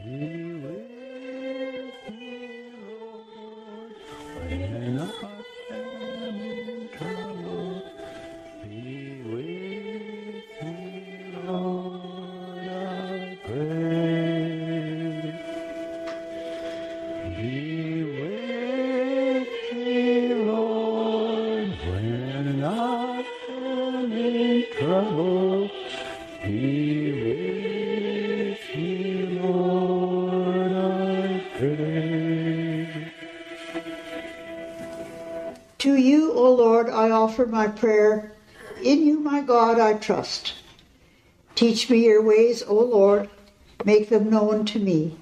Be with me, Lord, when I am in trouble. Be with me, Lord, I pray. Be with me, Lord, when I am in trouble. Be with me, Lord, I pray. To you, O Lord, I offer my prayer. In you, my God, I trust. Teach me your ways, O Lord. Make them known to me.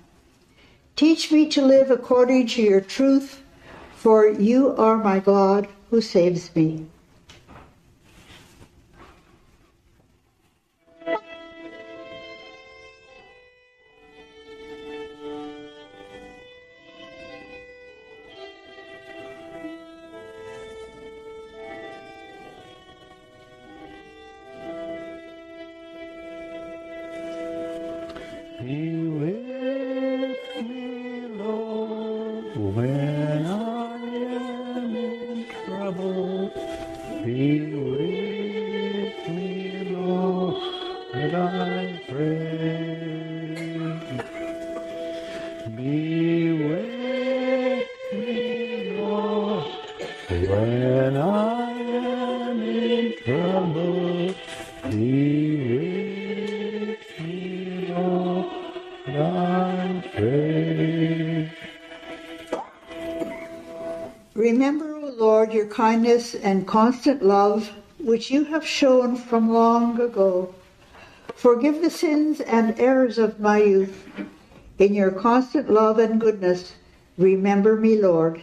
Teach me to live according to your truth, for you are my God who saves me. Be with me, Lord, when I am in trouble. Be with me, Lord, I pray. Be with me, Lord, when I am in trouble. Be with me, Lord, I pray. Remember, O Lord, your kindness and constant love, which you have shown from long ago. Forgive the sins and errors of my youth. In your constant love and goodness, remember me, Lord.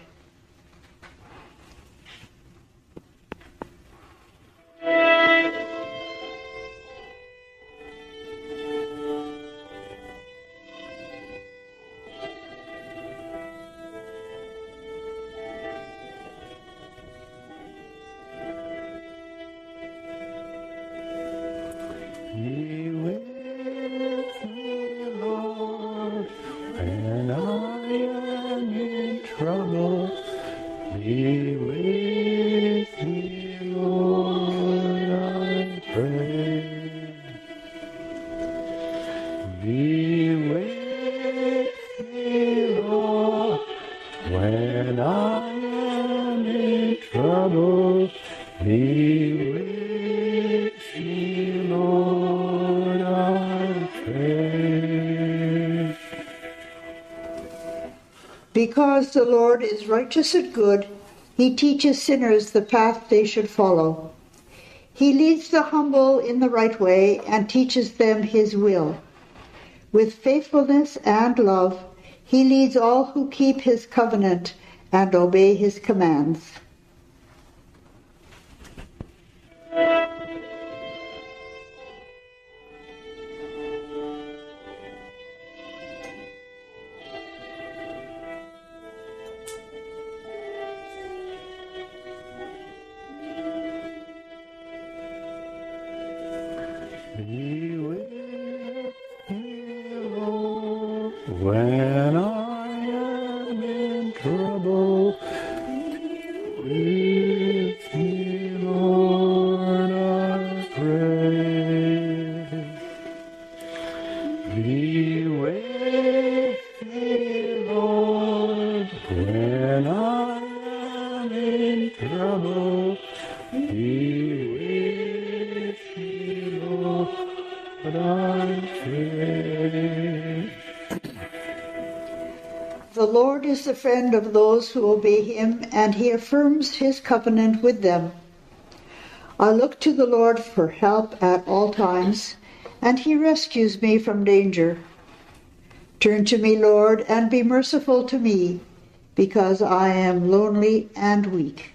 Be with me, Lord, when I am in trouble. Be with me, Lord, I pray. Be with me, Lord, when I am in trouble. Be with me, Lord, I pray. Because the Lord is righteous and good, he teaches sinners the path they should follow. He leads the humble in the right way and teaches them his will. With faithfulness and love, he leads all who keep his covenant and obey his commands. Be with me, Lord, when I am in trouble. Be with me, Lord, I pray. Be with me, Lord, when I am in trouble. Be with me, Lord, I pray. The Lord is the friend of those who obey him, and he affirms his covenant with them. I look to the Lord for help at all times, and he rescues me from danger. Turn to me, Lord, and be merciful to me, because I am lonely and weak.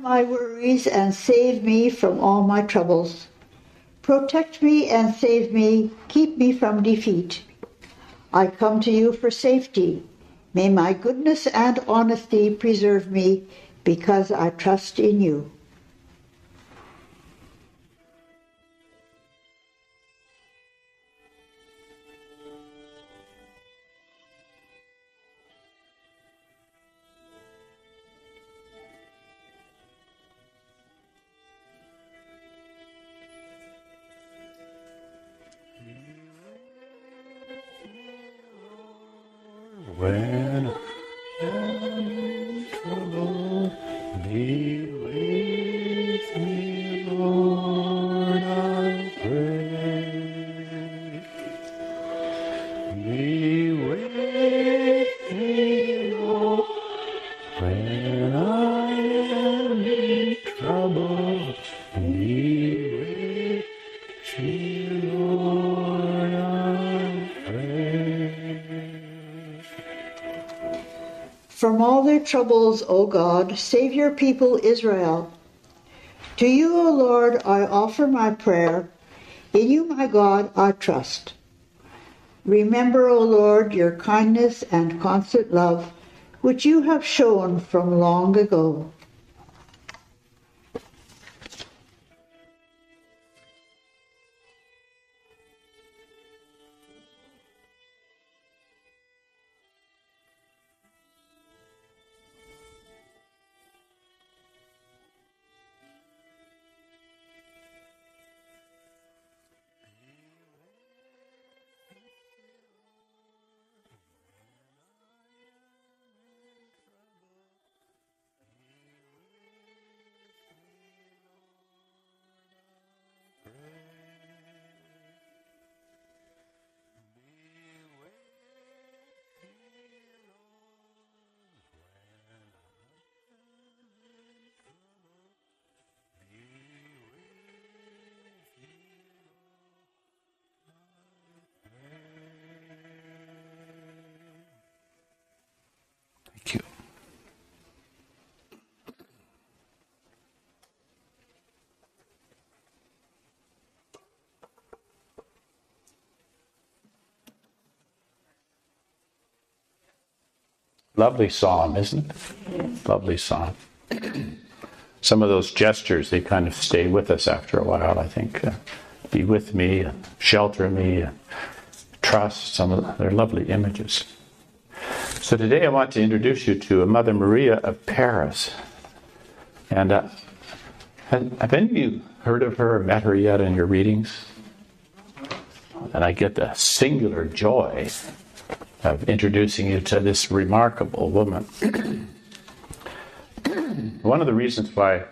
my worries and save me from all my troubles. Protect me and save me, keep me from defeat. I come to you for safety. May my goodness and honesty preserve me, because I trust in you. When I'm in trouble, be with me, Lord, I pray. Be with me, Lord, when I am in trouble. Be with me, Lord, I pray. From all their troubles, O God, save your people Israel. To you, O Lord, I offer my prayer. In you, my God, I trust. Remember, O Lord, your kindness and constant love, which you have shown from long ago. Thank you. Lovely psalm, isn't it? Lovely psalm. Some of those gestures, they kind of stay with us after a while, I think. Be with me, and shelter me, and trust. They're lovely images. So today I want to introduce you to Mother Maria of Paris. And have any of you heard of her or met her yet in your readings? And I get the singular joy of introducing you to this remarkable woman. One of the reasons why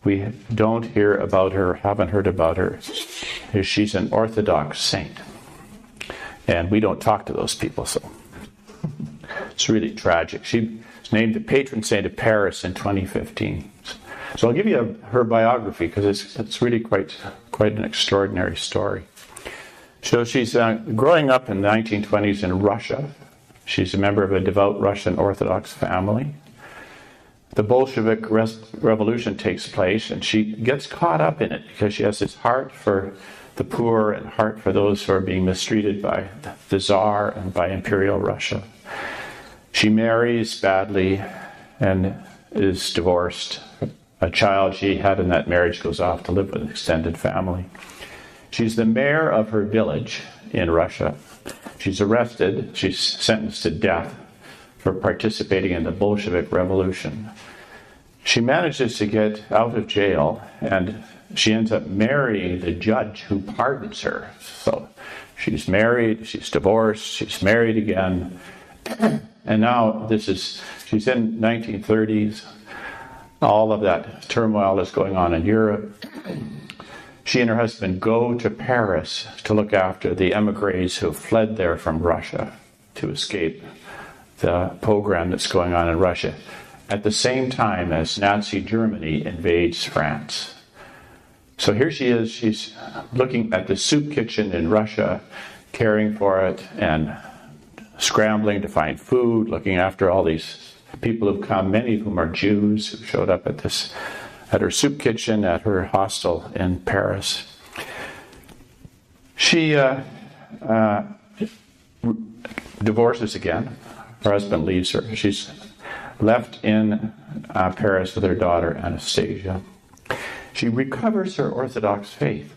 we don't hear about her, haven't heard about her, is she's an Orthodox saint. And we don't talk to those people, so it's really tragic. She was named the patron saint of Paris in 2015. So I'll give you her biography, because it's really quite an extraordinary story. So she's growing up in the 1920s in Russia. She's a member of a devout Russian Orthodox family. The Bolshevik revolution takes place, and she gets caught up in it because she has this heart for the poor and heart for those who are being mistreated by the Tsar and by Imperial Russia. She marries badly and is divorced. A child she had in that marriage goes off to live with an extended family. She's the mayor of her village in Russia. She's arrested. She's sentenced to death for participating in the Bolshevik Revolution. She manages to get out of jail, and she ends up marrying the judge who pardons her. So she's married, she's divorced, she's married again. And now she's in 1930s. All of that turmoil is going on in Europe. She and her husband go to Paris to look after the emigres who fled there from Russia to escape the pogrom that's going on in Russia, at the same time as Nazi Germany invades France. So here she is, she's looking at the soup kitchen in Russia, caring for it and scrambling to find food, looking after all these people who've come, many of whom are Jews, who showed up at her soup kitchen, at her hostel in Paris. She divorces again. Her husband leaves her. She's left in Paris with her daughter, Anastasia. She recovers her Orthodox faith,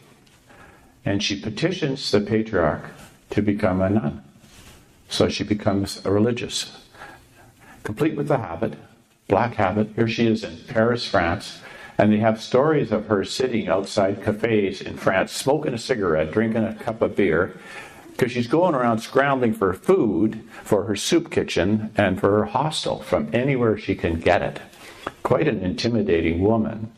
and she petitions the patriarch to become a nun. So she becomes a religious, complete with the habit, black habit. Here she is in Paris, France, and they have stories of her sitting outside cafes in France, smoking a cigarette, drinking a cup of beer, because she's going around scrambling for food for her soup kitchen and for her hostel from anywhere she can get it. Quite an intimidating woman.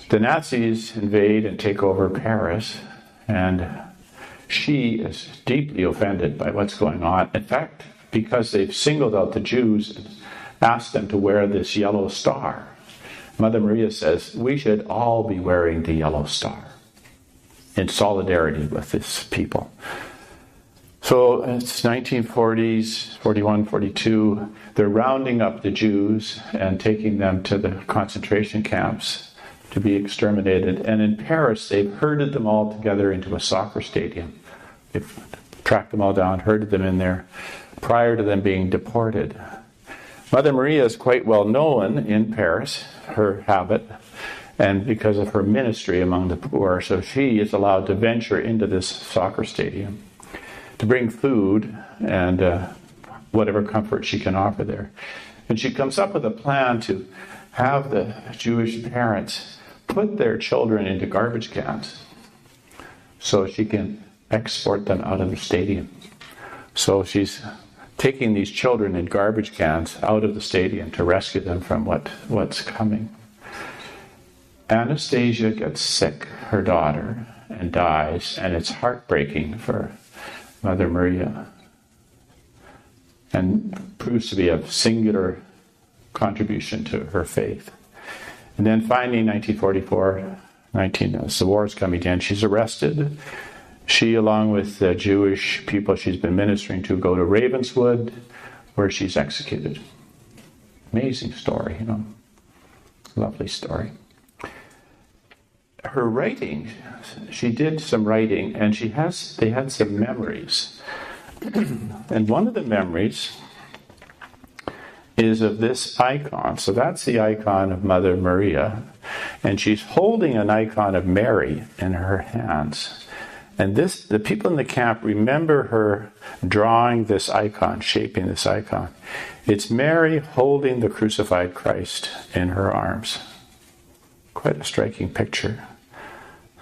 The Nazis invade and take over Paris, and she is deeply offended by what's going on. In fact, because they've singled out the Jews and asked them to wear this yellow star, Mother Maria says, we should all be wearing the yellow star in solidarity with this people. So it's 1940s, 41, 42. They're rounding up the Jews and taking them to the concentration camps to be exterminated. And in Paris, they've herded them all together into a soccer stadium. They've tracked them all down, herded them in there prior to them being deported. Mother Maria is quite well known in Paris, her habit, and because of her ministry among the poor. So she is allowed to venture into this soccer stadium to bring food and whatever comfort she can offer there. And she comes up with a plan to have the Jewish parents put their children into garbage cans so she can export them out of the stadium. So she's taking these children in garbage cans out of the stadium to rescue them from what's coming. Anastasia gets sick, her daughter, and dies, and it's heartbreaking for Mother Maria, and proves to be a singular contribution to her faith. And then finally, in 1944, as the war is coming to end, she's arrested. She, along with the Jewish people she's been ministering to, go to Ravenswood, where she's executed. Amazing story, Lovely story. Her writing, she did some writing, and they had some memories. And one of the memories is of this icon. So that's the icon of Mother Maria, and she's holding an icon of Mary in her hands. And the people in the camp remember her drawing this icon, shaping this icon. It's Mary holding the crucified Christ in her arms. Quite a striking picture.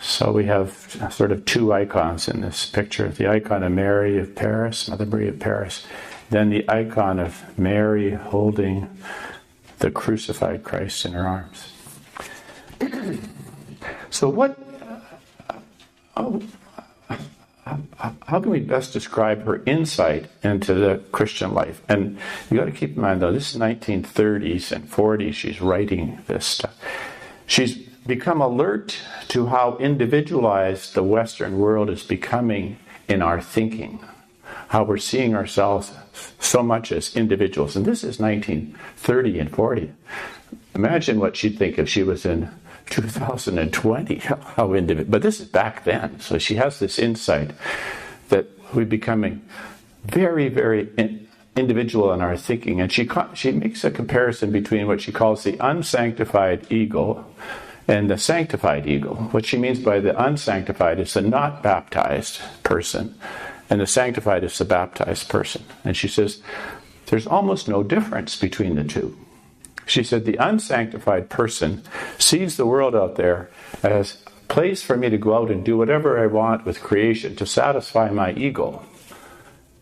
So we have sort of two icons in this picture. The icon of Mary of Paris, Mother Maria of Paris, then the icon of Mary holding the crucified Christ in her arms. So how can we best describe her insight into the Christian life? And you got to keep in mind, though, this is 1930s and 40s. She's writing this stuff. She's become alert to how individualized the Western world is becoming in our thinking, how we're seeing ourselves so much as individuals. And this is 1930 and 40. Imagine what she'd think if she was in 2020, how individual. But this is back then. So she has this insight that we're becoming very, very individual in our thinking. And she makes a comparison between what she calls the unsanctified ego and the sanctified ego. What she means by the unsanctified is the not baptized person, and the sanctified is the baptized person. And she says there's almost no difference between the two. She said the unsanctified person sees the world out there as a place for me to go out and do whatever I want with creation to satisfy my ego.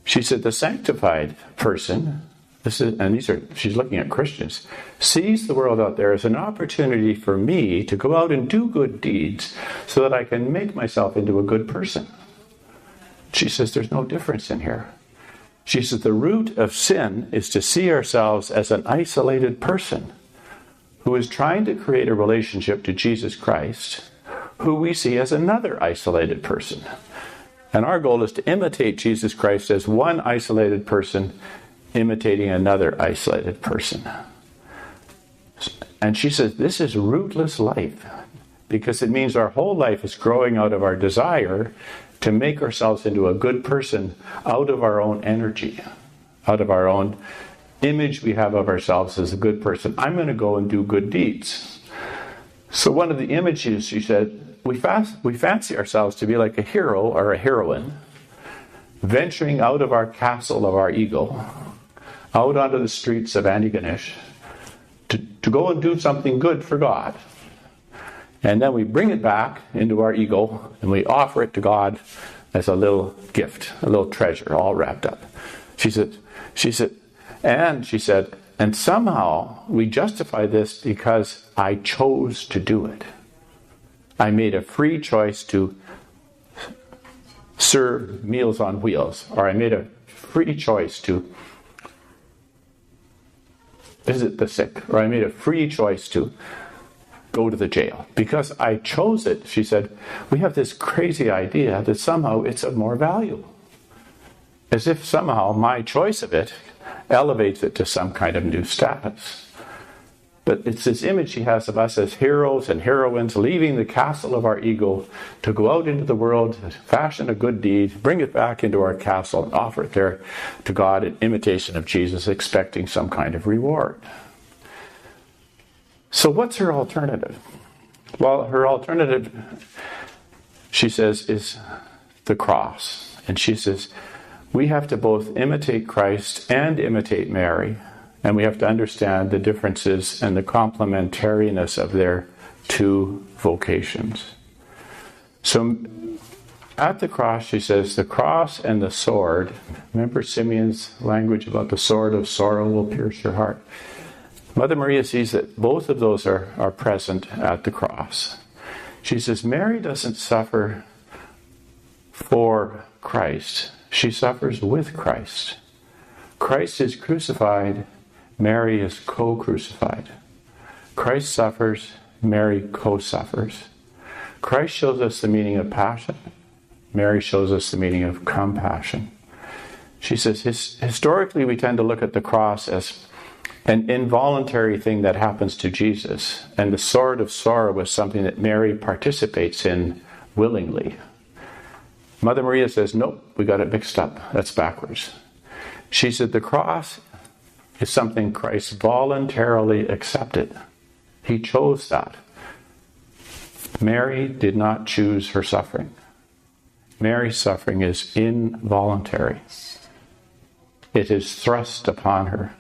She said the sanctified person, she's looking at Christians, sees the world out there as an opportunity for me to go out and do good deeds so that I can make myself into a good person. She says there's no difference in here. She says the root of sin is to see ourselves as an isolated person who is trying to create a relationship to Jesus Christ, who we see as another isolated person. And our goal is to imitate Jesus Christ as one isolated person imitating another isolated person. And she says, this is rootless life, because it means our whole life is growing out of our desire to make ourselves into a good person out of our own energy, out of our own image we have of ourselves as a good person. I'm going to go and do good deeds. So one of the images, she said, we fancy ourselves to be like a hero or a heroine, venturing out of our castle of our ego, out onto the streets of Antigonish, to go and do something good for God. And then we bring it back into our ego and we offer it to God as a little gift, a little treasure, all wrapped up. She said, and somehow we justify this because I chose to do it. I made a free choice to serve Meals on Wheels, or I made a free choice to visit the sick, or I made a free choice to go to the jail. Because I chose it, she said, we have this crazy idea that somehow it's of more value. As if somehow my choice of it elevates it to some kind of new status. But it's this image she has of us as heroes and heroines leaving the castle of our ego to go out into the world, fashion a good deed, bring it back into our castle and offer it there to God in imitation of Jesus, expecting some kind of reward. So what's her alternative? Well, her alternative, she says, is the cross. And she says, we have to both imitate Christ and imitate Mary. And we have to understand the differences and the complementariness of their two vocations. So at the cross, she says, the cross and the sword. Remember Simeon's language about the sword of sorrow will pierce your heart. Mother Maria sees that both of those are present at the cross. She says, Mary doesn't suffer for Christ. She suffers with Christ. Christ is crucified. Mary is co-crucified. Christ suffers, Mary co-suffers. Christ shows us the meaning of passion. Mary shows us the meaning of compassion. She says, historically we tend to look at the cross as an involuntary thing that happens to Jesus, and the sword of sorrow was something that Mary participates in willingly. Mother Maria says, nope, we got it mixed up. That's backwards. She said the cross is something Christ voluntarily accepted. He chose that. Mary did not choose her suffering. Mary's suffering is involuntary. It is thrust upon her.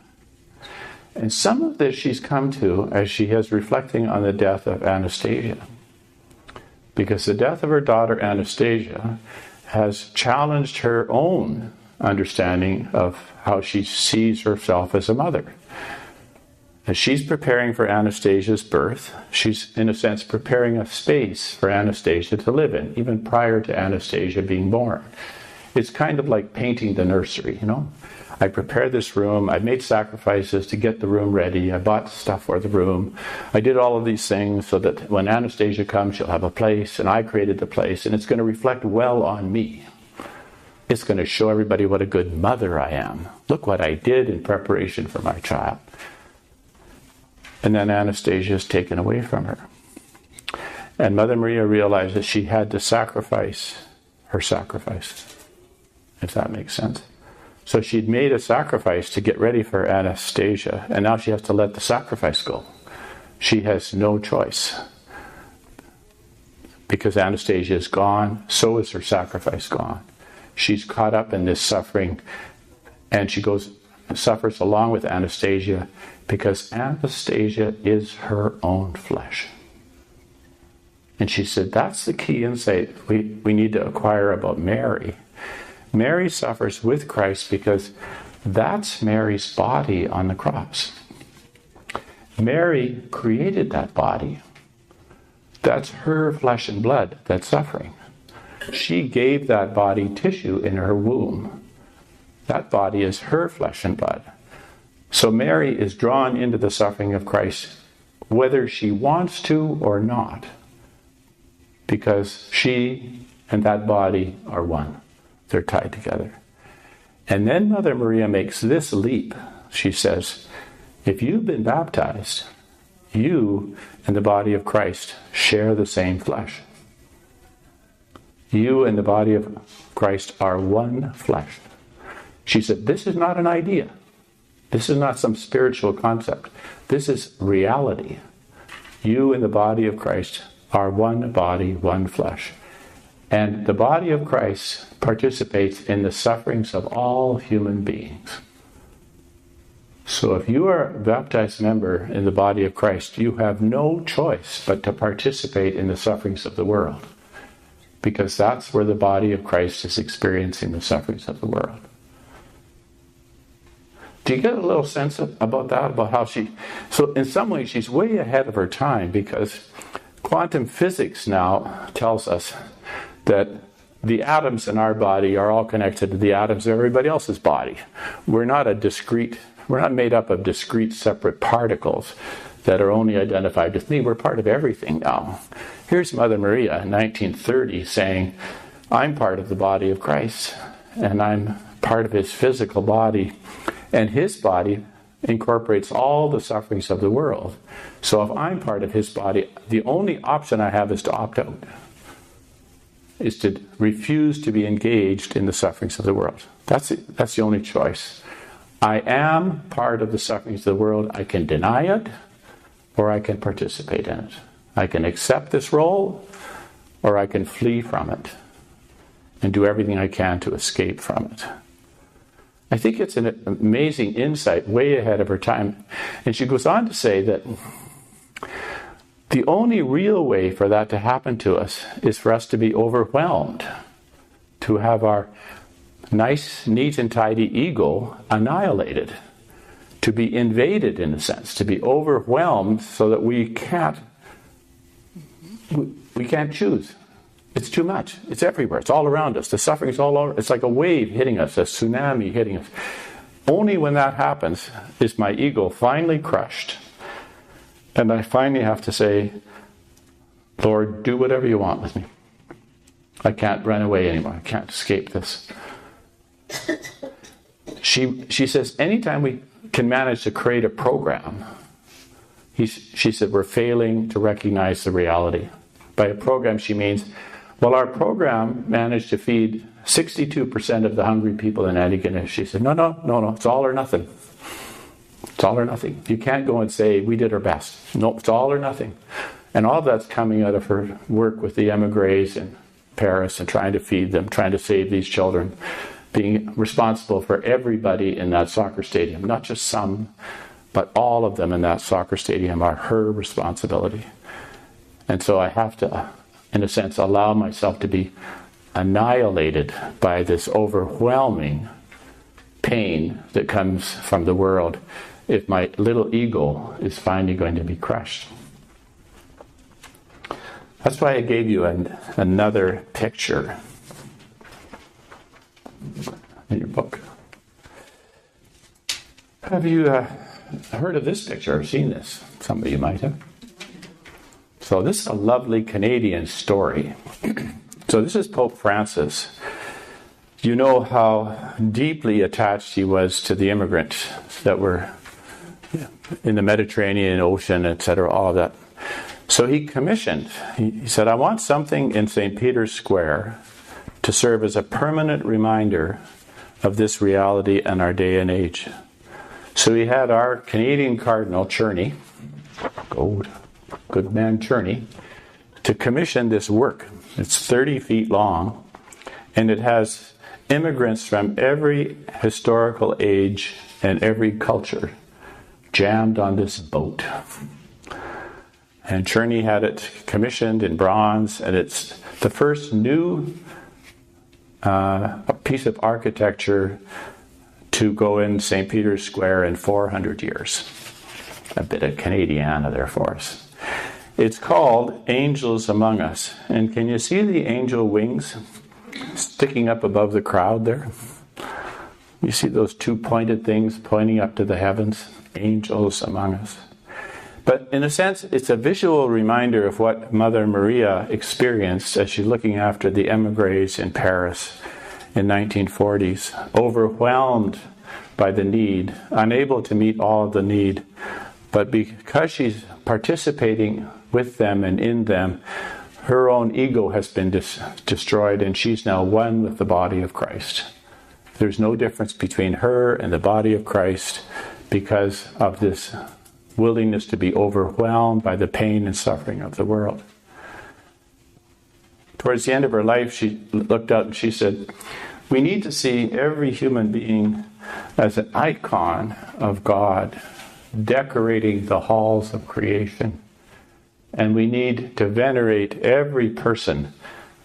And some of this she's come to as she is reflecting on the death of Anastasia. Because the death of her daughter Anastasia has challenged her own understanding of how she sees herself as a mother. As she's preparing for Anastasia's birth, she's in a sense preparing a space for Anastasia to live in, even prior to Anastasia being born. It's kind of like painting the nursery, you know. I prepared this room, I made sacrifices to get the room ready, I bought stuff for the room, I did all of these things so that when Anastasia comes she'll have a place, and I created the place, and it's going to reflect well on me. It's going to show everybody what a good mother I am. Look what I did in preparation for my child. And then Anastasia is taken away from her. And Mother Maria realizes she had to sacrifice her sacrifice, if that makes sense. So she'd made a sacrifice to get ready for Anastasia, and now she has to let the sacrifice go. She has no choice. Because Anastasia is gone, so is her sacrifice gone. She's caught up in this suffering, and she suffers along with Anastasia, because Anastasia is her own flesh. And she said that's the key insight we need to acquire about Mary. Mary suffers with Christ because that's Mary's body on the cross. Mary created that body. That's her flesh and blood that's suffering. She gave that body tissue in her womb. That body is her flesh and blood. So Mary is drawn into the suffering of Christ, whether she wants to or not, because she and that body are one. They're tied together. And then Mother Maria makes this leap. She says, if you've been baptized, you and the body of Christ share the same flesh. You and the body of Christ are one flesh. She said, this is not an idea. This is not some spiritual concept. This is reality. You and the body of Christ are one body, one flesh. And the body of Christ participates in the sufferings of all human beings. So if you are a baptized member in the body of Christ, you have no choice but to participate in the sufferings of the world. Because that's where the body of Christ is experiencing the sufferings of the world. Do you get a little sense about that? About how so in some ways she's way ahead of her time, because quantum physics now tells us that the atoms in our body are all connected to the atoms of everybody else's body. We're not made up of discrete separate particles that are only identified with me. We're part of everything now. Here's Mother Maria in 1930 saying, I'm part of the body of Christ, and I'm part of his physical body, and his body incorporates all the sufferings of the world. So if I'm part of his body, the only option I have is to opt out, is to refuse to be engaged in the sufferings of the world. That's the only choice. I am part of the sufferings of the world. I can deny it, or I can participate in it. I can accept this role, or I can flee from it and do everything I can to escape from it. I think it's an amazing insight, way ahead of her time. And she goes on to say that the only real way for that to happen to us is for us to be overwhelmed, to have our nice, neat, and tidy ego annihilated, to be invaded in a sense, to be overwhelmed so that we can't choose. It's too much. It's everywhere. It's all around us. The suffering's all over. It's like a wave hitting us, a tsunami hitting us. Only when that happens is my ego finally crushed. And I finally have to say, Lord, do whatever you want with me. I can't run away anymore. I can't escape this. She says, anytime we can manage to create a program, she said, we're failing to recognize the reality. By a program, she means, well, our program managed to feed 62% of the hungry people in Antigonish. She said, no, it's all or nothing. It's all or nothing. You can't go and say, we did our best. No, it's all or nothing. And all that's coming out of her work with the emigres in Paris and trying to feed them, trying to save these children, being responsible for everybody in that soccer stadium, not just some, but all of them in that soccer stadium are her responsibility. And so I have to, in a sense, allow myself to be annihilated by this overwhelming pain that comes from the world if my little ego is finally going to be crushed. That's why I gave you another picture in your book. Have you heard of this picture or seen this? Some of you might have. So this is a lovely Canadian story. So this is Pope Francis. You know how deeply attached he was to the immigrants that were in the Mediterranean Ocean, etc., all of that. So he commissioned, he said, I want something in St. Peter's Square to serve as a permanent reminder of this reality and our day and age. So he had our Canadian Cardinal, Cherney, good man Cherney, to commission this work. It's 30 feet long, and it has immigrants from every historical age and every culture jammed on this boat. And Cherney had it commissioned in bronze, and it's the first new piece of architecture to go in St. Peter's Square in 400 years. A bit of Canadiana there for us. It's called Angels Among Us. And can you see the angel wings sticking up above the crowd there? You see those two pointed things pointing up to the heavens? Angels among us. But in a sense, it's a visual reminder of what Mother Maria experienced as she's looking after the emigres in Paris in 1940s, overwhelmed by the need, unable to meet all of the need. But because she's participating with them and in them, her own ego has been destroyed, and she's now one with the body of Christ. There's no difference between her and the body of Christ because of this willingness to be overwhelmed by the pain and suffering of the world. Towards the end of her life, she looked out and she said, we need to see every human being as an icon of God, decorating the halls of creation. And we need to venerate every person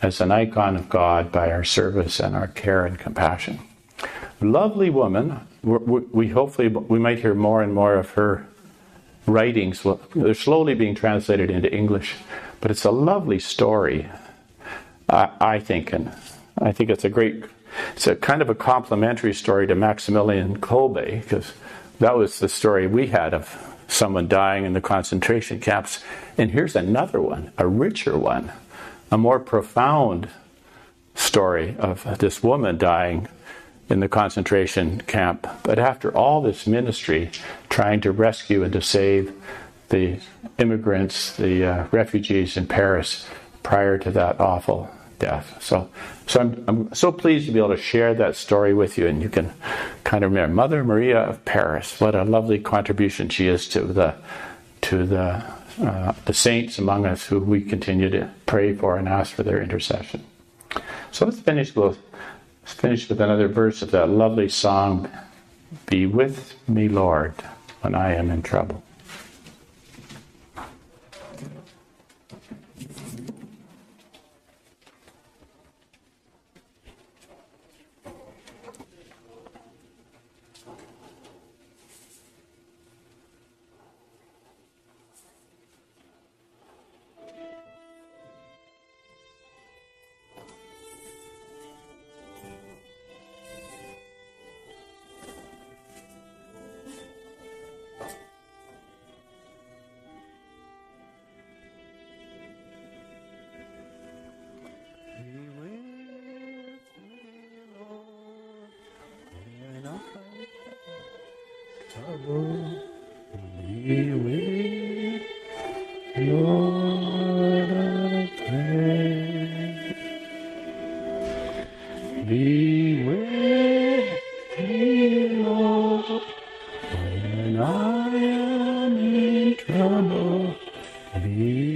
as an icon of God by our service and our care and compassion. Lovely woman. We hopefully we might hear more and more of her writings. They're slowly being translated into English, but it's a lovely story, I think, and I think it's a kind of a complementary story to Maximilian Kolbe, because that was the story we had of someone dying in the concentration camps. And here's another one, a richer one, a more profound story of this woman dying in the concentration camp. But after all this ministry, trying to rescue and to save the immigrants, the refugees in Paris prior to that awful death. So I'm so pleased to be able to share that story with you, and you can kind of remember Mother Maria of Paris. What a lovely contribution she is to the saints among us who we continue to pray for and ask for their intercession. So let's finish with another verse of that lovely song, Be with me, Lord, when I am in trouble. Be with Lord, I pray. Be with me, Lord, when I am in trouble. Be